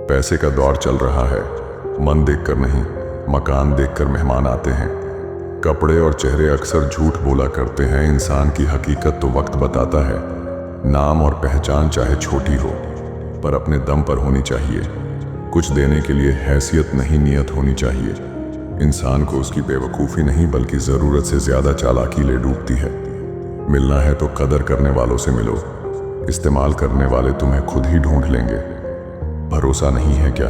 पैसे का दौर चल रहा है, मन देखकर नहीं, मकान देखकर मेहमान आते हैं। कपड़े और चेहरे अक्सर झूठ बोला करते हैं, इंसान की हकीकत तो वक्त बताता है। नाम और पहचान चाहे छोटी हो, पर अपने दम पर होनी चाहिए। कुछ देने के लिए हैसियत नहीं, नियत होनी चाहिए। इंसान को उसकी बेवकूफ़ी नहीं बल्कि ज़रूरत से ज़्यादा चालाकी ले डूबती है। मिलना है तो कदर करने वालों से मिलो, इस्तेमाल करने वाले तुम्हें खुद ही ढूंढ लेंगे। भरोसा नहीं है क्या?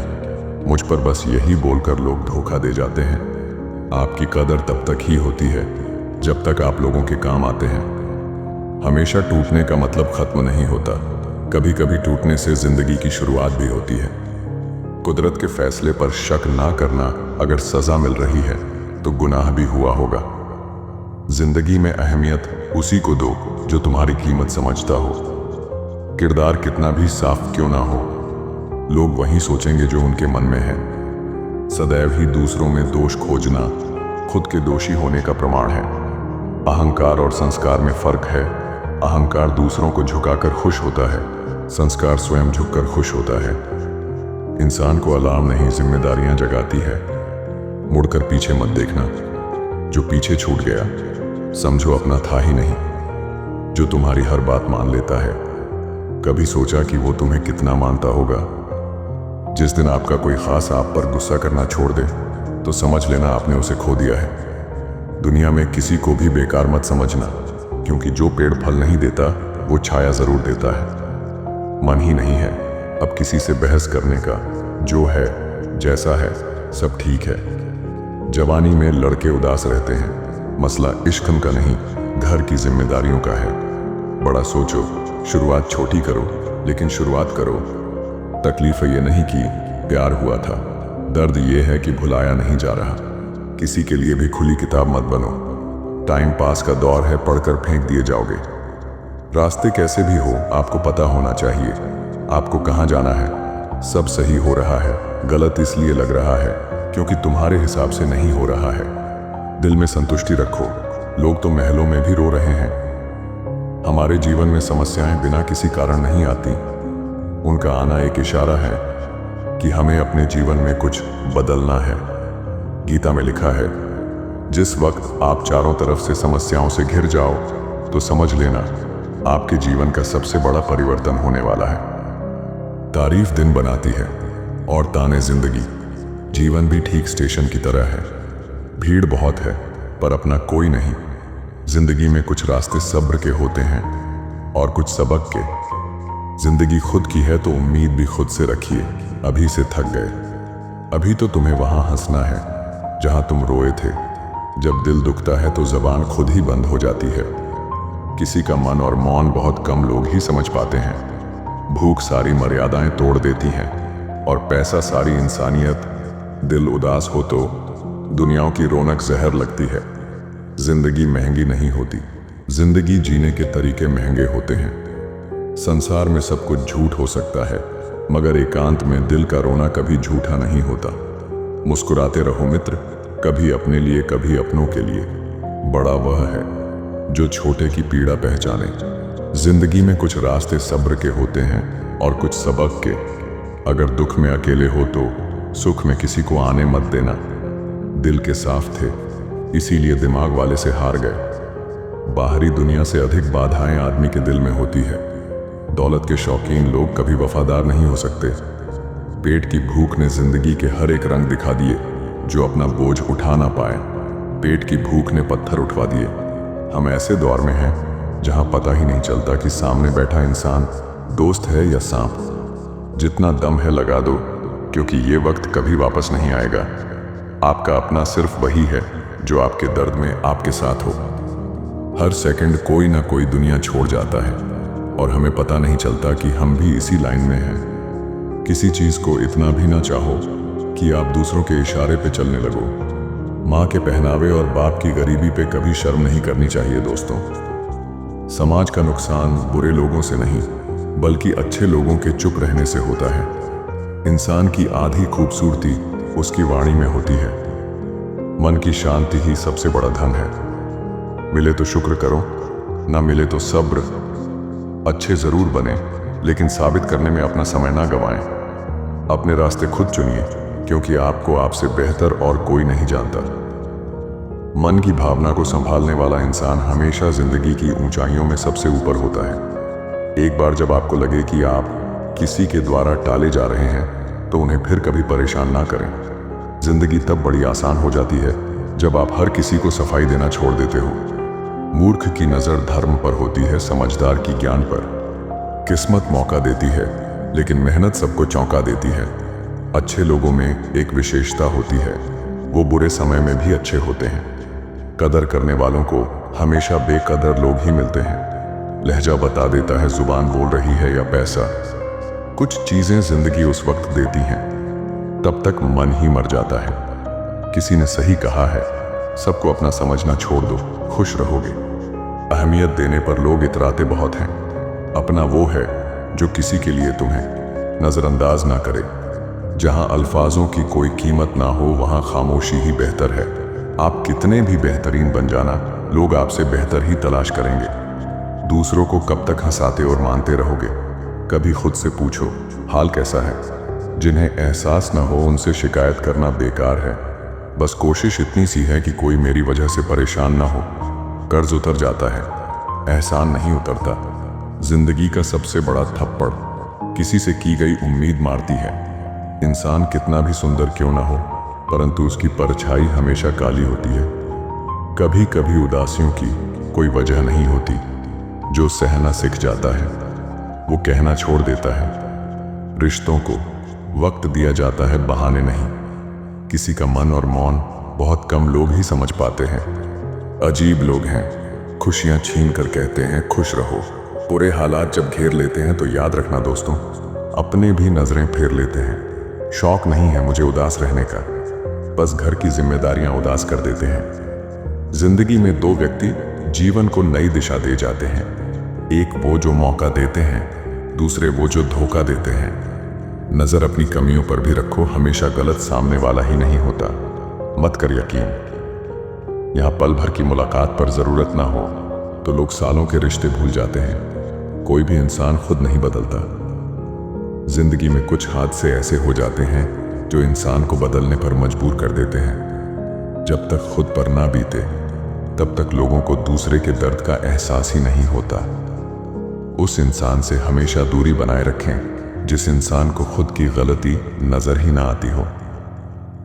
मुझ पर बस यही बोलकर लोग धोखा दे जाते हैं। आपकी कदर तब तक ही होती है जब तक आप लोगों के काम आते हैं। हमेशा टूटने का मतलब खत्म नहीं होता, कभी कभी टूटने से जिंदगी की शुरुआत भी होती है। कुदरत के फैसले पर शक ना करना, अगर सजा मिल रही है तो गुनाह भी हुआ होगा। जिंदगी में अहमियत उसी को दो जो तुम्हारी कीमत समझता हो। किरदार कितना भी साफ क्यों ना हो, लोग वही सोचेंगे जो उनके मन में है। सदैव ही दूसरों में दोष खोजना खुद के दोषी होने का प्रमाण है। अहंकार और संस्कार में फर्क है। अहंकार दूसरों को झुकाकर खुश होता है, संस्कार स्वयं झुककर खुश होता है। इंसान को अलार्म नहीं, जिम्मेदारियां जगाती है। मुड़कर पीछे मत देखना, जो पीछे छूट गया समझो अपना था ही नहीं। जो तुम्हारी हर बात मान लेता है, कभी सोचा कि वो तुम्हें कितना मानता होगा? जिस दिन आपका कोई खास आप पर गुस्सा करना छोड़ दे तो समझ लेना आपने उसे खो दिया है। दुनिया में किसी को भी बेकार मत समझना, क्योंकि जो पेड़ फल नहीं देता वो छाया जरूर देता है। मन ही नहीं है अब किसी से बहस करने का, जो है जैसा है सब ठीक है। जवानी में लड़के उदास रहते हैं, मसला इश्क का नहीं, घर की जिम्मेदारियों का है। बड़ा सोचो, शुरुआत छोटी करो, लेकिन शुरुआत करो। तकलीफ ये नहीं कि प्यार हुआ था, दर्द ये है कि भुलाया नहीं जा रहा। किसी के लिए भी खुली किताब मत बनो। टाइम पास का दौर है, पढ़कर फेंक दिए जाओगे। रास्ते कैसे भी हो आपको पता होना चाहिए आपको कहाँ जाना है। सब सही हो रहा है, गलत इसलिए लग रहा है क्योंकि तुम्हारे हिसाब से नहीं हो रहा है। दिल में संतुष्टि रखो, लोग तो महलों में भी रो रहे हैं। हमारे जीवन में समस्याएं बिना किसी कारण नहीं आती, उनका आना एक इशारा है कि हमें अपने जीवन में कुछ बदलना है। गीता में लिखा है, जिस वक्त आप चारों तरफ से समस्याओं से घिर जाओ तो समझ लेना आपके जीवन का सबसे बड़ा परिवर्तन होने वाला है। तारीफ दिन बनाती है और ताने जिंदगी। जीवन भी ठीक स्टेशन की तरह है, भीड़ बहुत है पर अपना कोई नहीं। जिंदगी में कुछ रास्ते सब्र के होते हैं और कुछ सबक के। जिंदगी खुद की है तो उम्मीद भी खुद से रखिए। अभी से थक गए, अभी तो तुम्हें वहां हंसना है जहां तुम रोए थे। जब दिल दुखता है तो जबान खुद ही बंद हो जाती है। किसी का मन और मौन बहुत कम लोग ही समझ पाते हैं। भूख सारी मर्यादाएं तोड़ देती हैं और पैसा सारी इंसानियत। दिल उदास हो तो दुनियाओं की रौनक जहर लगती है। जिंदगी महंगी नहीं होती, जिंदगी जीने के तरीके महंगे होते हैं। संसार में सब कुछ झूठ हो सकता है, मगर एकांत में दिल का रोना कभी झूठा नहीं होता। मुस्कुराते रहो मित्र, कभी अपने लिए कभी अपनों के लिए। बड़ा वह है जो छोटे की पीड़ा पहचाने। जिंदगी में कुछ रास्ते सब्र के होते हैं और कुछ सबक के। अगर दुख में अकेले हो तो सुख में किसी को आने मत देना। दिल के साफ थे इसीलिए दिमाग वाले से हार गए। बाहरी दुनिया से अधिक बाधाएं आदमी के दिल में होती है। दौलत के शौकीन लोग कभी वफादार नहीं हो सकते। पेट की भूख ने जिंदगी के हर एक रंग दिखा दिए जो अपना बोझ उठा ना पाए। पेट की भूख ने पत्थर उठवा दिए। हम ऐसे दौर में हैं जहां पता ही नहीं चलता कि सामने बैठा इंसान दोस्त है या सांप। जितना दम है लगा दो, क्योंकि ये वक्त कभी वापस नहीं आएगा। आपका अपना सिर्फ वही है जो आपके दर्द में आपके साथ हो। हर सेकंड कोई ना कोई दुनिया छोड़ जाता है और हमें पता नहीं चलता कि हम भी इसी लाइन में हैं। किसी चीज को इतना भी ना चाहो कि आप दूसरों के इशारे पे चलने लगो। माँ के पहनावे और बाप की गरीबी पे कभी शर्म नहीं करनी चाहिए दोस्तों। समाज का नुकसान बुरे लोगों से नहीं बल्कि अच्छे लोगों के चुप रहने से होता है। इंसान की आधी खूबसूरती उसकी वाणी में होती है। मन की शांति ही सबसे बड़ा धन है। मिले तो शुक्र करो, ना मिले तो सब्र। अच्छे जरूर बने लेकिन साबित करने में अपना समय ना गवाएं। अपने रास्ते खुद चुनिए, क्योंकि आपको आपसे बेहतर और कोई नहीं जानता। मन की भावना को संभालने वाला इंसान हमेशा जिंदगी की ऊंचाइयों में सबसे ऊपर होता है। एक बार जब आपको लगे कि आप किसी के द्वारा टाले जा रहे हैं, तो उन्हें फिर कभी परेशान ना करें। जिंदगी तब बड़ी आसान हो जाती है जब आप हर किसी को सफाई देना छोड़ देते हो। मूर्ख की नज़र धर्म पर होती है, समझदार की ज्ञान पर। किस्मत मौका देती है, लेकिन मेहनत सबको चौंका देती है। अच्छे लोगों में एक विशेषता होती है, वो बुरे समय में भी अच्छे होते हैं। कदर करने वालों को हमेशा बेकदर लोग ही मिलते हैं। लहजा बता देता है जुबान बोल रही है या पैसा। कुछ चीजें जिंदगी उस वक्त देती हैं, तब तक मन ही मर जाता है। किसी ने सही कहा है, सबको अपना समझना छोड़ दो, खुश रहोगे। अहमियत देने पर लोग इतराते बहुत हैं। अपना वो है जो किसी के लिए तुम्हें नजरअंदाज ना करे। जहां अल्फाजों की कोई कीमत ना हो, वहां खामोशी ही बेहतर है। आप कितने भी बेहतरीन बन जाना, लोग आपसे बेहतर ही तलाश करेंगे। दूसरों को कब तक हंसाते और मानते रहोगे? कभी खुद से पूछो, हाल कैसा है? जिन्हें एहसास ना हो, उनसे शिकायत करना बेकार है। बस कोशिश इतनी सी है कि कोई मेरी वजह से परेशान ना हो। कर्ज उतर जाता है, एहसान नहीं उतरता। जिंदगी का सबसे बड़ा थप्पड़ किसी से की गई उम्मीद मारती है। इंसान कितना भी सुंदर क्यों ना हो, परंतु उसकी परछाई हमेशा काली होती है। कभी कभी उदासियों की कोई वजह नहीं होती। जो सहना सीख जाता है, वो कहना छोड़ देता है। रिश्तों को वक्त दिया जाता है, बहाने नहीं। किसी का मन और मौन बहुत कम लोग ही समझ पाते हैं। अजीब लोग हैं, खुशियां छीन कर कहते हैं खुश रहो। बुरे हालात जब घेर लेते हैं तो याद रखना दोस्तों, अपने भी नजरें फेर लेते हैं। शौक नहीं है मुझे उदास रहने का, बस घर की जिम्मेदारियां उदास कर देते हैं। जिंदगी में दो व्यक्ति जीवन को नई दिशा दे जाते हैं। एक वो जो मौका देते हैं, दूसरे वो जो धोखा देते हैं। नजर अपनी कमियों पर भी रखो, हमेशा गलत सामने वाला ही नहीं होता। मत कर यकीन, यहां पल भर की मुलाकात पर जरूरत ना हो तो लोग सालों के रिश्ते भूल जाते हैं। कोई भी इंसान खुद नहीं बदलता। जिंदगी में कुछ हादसे ऐसे हो जाते हैं जो इंसान को बदलने पर मजबूर कर देते हैं। जब तक खुद पर ना बीते, तब तक लोगों को दूसरे के दर्द का एहसास ही नहीं होता। उस इंसान से हमेशा दूरी बनाए रखें जिस इंसान को खुद की गलती नजर ही ना आती हो।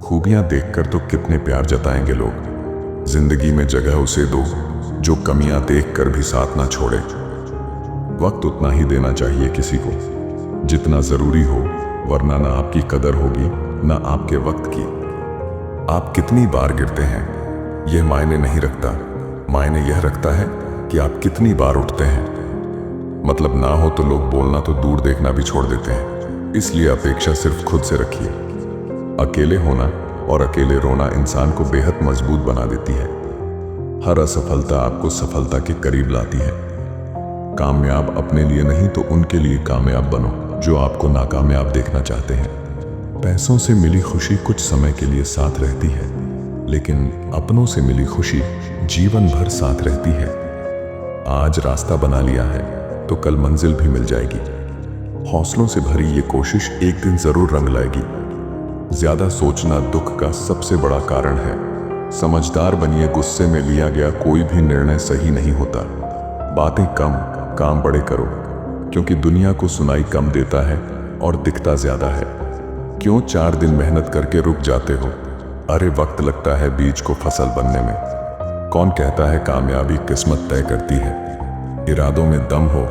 खूबियां देखकर तो कितने प्यार जताएंगे लोग। जिंदगी में जगह उसे दो जो कमियां देखकर भी साथ ना छोड़े। वक्त उतना ही देना चाहिए किसी को जितना जरूरी हो, वरना ना आपकी कदर होगी ना आपके वक्त की। आप कितनी बार गिरते हैं यह मायने नहीं रखता, मायने यह रखता है कि आप कितनी बार उठते हैं। मतलब ना हो तो लोग बोलना तो दूर देखना भी छोड़ देते हैं। इसलिए अपेक्षा सिर्फ खुद से रखिए। अकेले होना और अकेले रोना इंसान को बेहद मजबूत बना देती है। हर असफलता आपको सफलता के करीब लाती है। कामयाब अपने लिए नहीं तो उनके लिए कामयाब बनो जो आपको नाकामयाब देखना चाहते हैं। पैसों से मिली खुशी कुछ समय के लिए साथ रहती है, लेकिन अपनों से मिली खुशी जीवन भर साथ रहती है। आज रास्ता बना लिया है तो कल मंजिल भी मिल जाएगी। हौसलों से भरी ये कोशिश एक दिन जरूर रंग लाएगी। ज्यादा सोचना दुख का सबसे बड़ा कारण है। समझदार बनिए, गुस्से में लिया गया कोई भी निर्णय सही नहीं होता। बातें कम, काम बड़े करो, क्योंकि दुनिया को सुनाई कम देता है और दिखता ज्यादा है। क्यों 4 दिन मेहनत करके रुक जाते हो? अरे वक्त लगता है बीज को फसल बनने में। कौन कहता है कामयाबी किस्मत तय करती है? इरादों में दम हो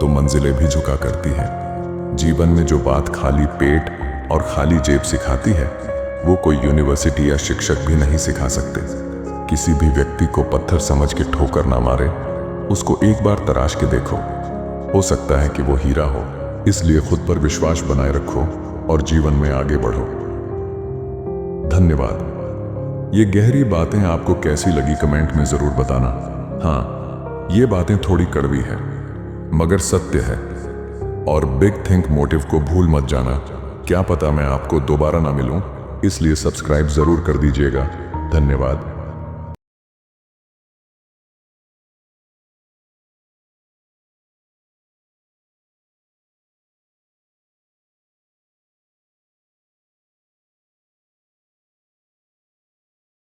तो मंजिलें भी झुका करती हैं। जीवन में जो बात खाली पेट और खाली जेब सिखाती है, वो कोई यूनिवर्सिटी या शिक्षक भी नहीं सिखा सकते। किसी भी व्यक्ति को पत्थर समझ के ठोकर ना मारे, उसको एक बार तराश के देखो, हो सकता है कि वो हीरा हो। इसलिए खुद पर विश्वास बनाए रखो और जीवन में आगे बढ़ो। धन्यवाद। ये गहरी बातें आपको कैसी लगी कमेंट में जरूर बताना। हाँ, ये बातें थोड़ी कड़वी है मगर सत्य है। और बिग थिंक मोटिव को भूल मत जाना। क्या पता मैं आपको दोबारा ना मिलूं, इसलिए सब्सक्राइब जरूर कर दीजिएगा। धन्यवाद।